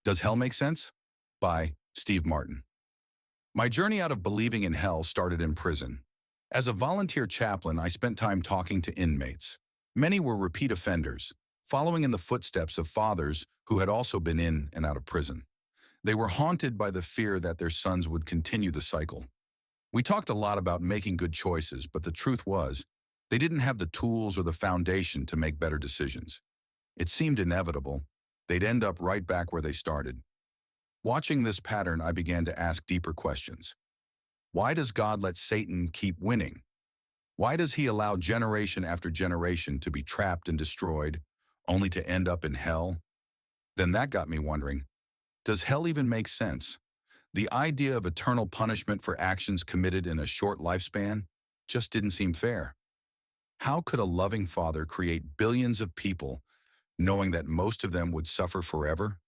Does Hell Make Sense? By Steve Martin. My journey out of believing in hell started in prison. As a volunteer chaplain, I spent time talking to inmates. Many were repeat offenders, following in the footsteps of fathers who had also been in and out of prison. They were haunted by the fear that their sons would continue the cycle. We talked a lot about making good choices, but the truth was, they didn't have the tools or the foundation to make better decisions. It seemed inevitable. They'd end up right back where they started. Watching this pattern, I began to ask deeper questions. Why does God let Satan keep winning? Why does he allow generation after generation to be trapped and destroyed, only to end up in hell? Then that got me wondering, does hell even make sense? The idea of eternal punishment for actions committed in a short lifespan just didn't seem fair. How could a loving father create billions of people knowing that most of them would suffer forever?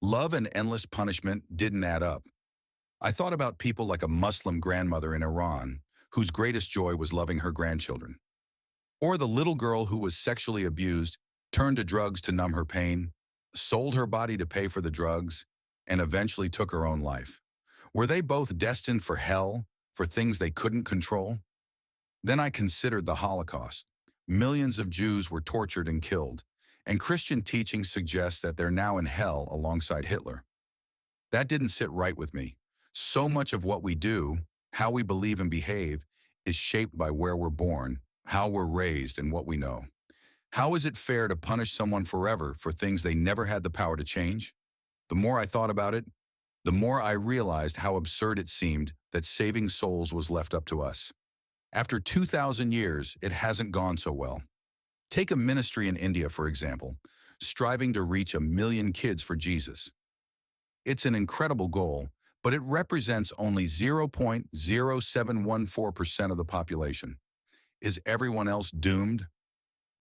Love and endless punishment didn't add up. I thought about people like a Muslim grandmother in Iran, whose greatest joy was loving her grandchildren. Or the little girl who was sexually abused, turned to drugs to numb her pain, sold her body to pay for the drugs, and eventually took her own life. Were they both destined for hell, for things they couldn't control? Then I considered the Holocaust. Millions of Jews were tortured and killed, and Christian teaching suggests that they're now in hell alongside Hitler. That didn't sit right with me. So much of what we do, how we believe and behave, is shaped by where we're born, how we're raised, and what we know. How is it fair to punish someone forever for things they never had the power to change? The more I thought about it, the more I realized how absurd it seemed that saving souls was left up to us. After 2,000 years, it hasn't gone so well. Take a ministry in India, for example, striving to reach 1 million kids for Jesus. It's an incredible goal, but it represents only 0.0714% of the population. Is everyone else doomed?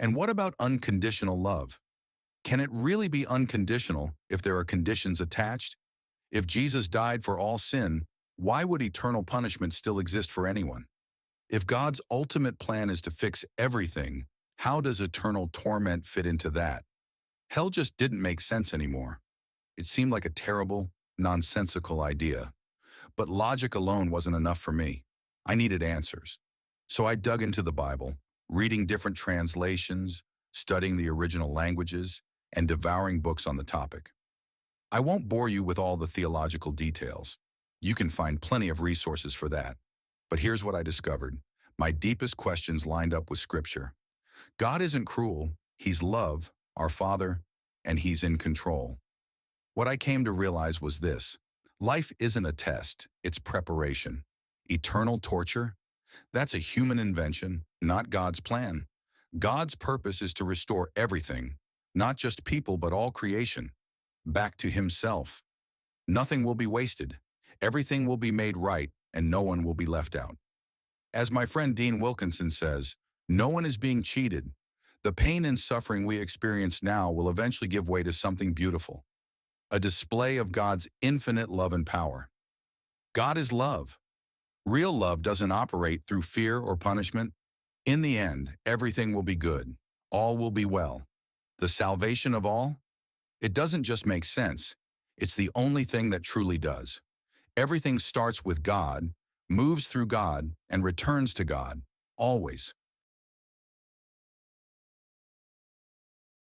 And what about unconditional love? Can it really be unconditional if there are conditions attached? If Jesus died for all sin, why would eternal punishment still exist for anyone? If God's ultimate plan is to fix everything, how does eternal torment fit into that? Hell just didn't make sense anymore. It seemed like a terrible, nonsensical idea. But logic alone wasn't enough for me. I needed answers. So I dug into the Bible, reading different translations, studying the original languages, and devouring books on the topic. I won't bore you with all the theological details. You can find plenty of resources for that. But here's what I discovered. My deepest questions lined up with Scripture. God isn't cruel. He's love, our Father, and He's in control. What I came to realize was this. Life isn't a test, it's preparation. Eternal torture? That's a human invention, not God's plan. God's purpose is to restore everything, not just people but all creation, back to Himself. Nothing will be wasted. Everything will be made right, and no one will be left out. As my friend Dean Wilkinson says, no one is being cheated. The pain and suffering we experience now will eventually give way to something beautiful, a display of God's infinite love and power. God is love. Real love doesn't operate through fear or punishment. In the end, everything will be good. All will be well. The salvation of all? It doesn't just make sense. It's the only thing that truly does. Everything starts with God, moves through God, and returns to God, always.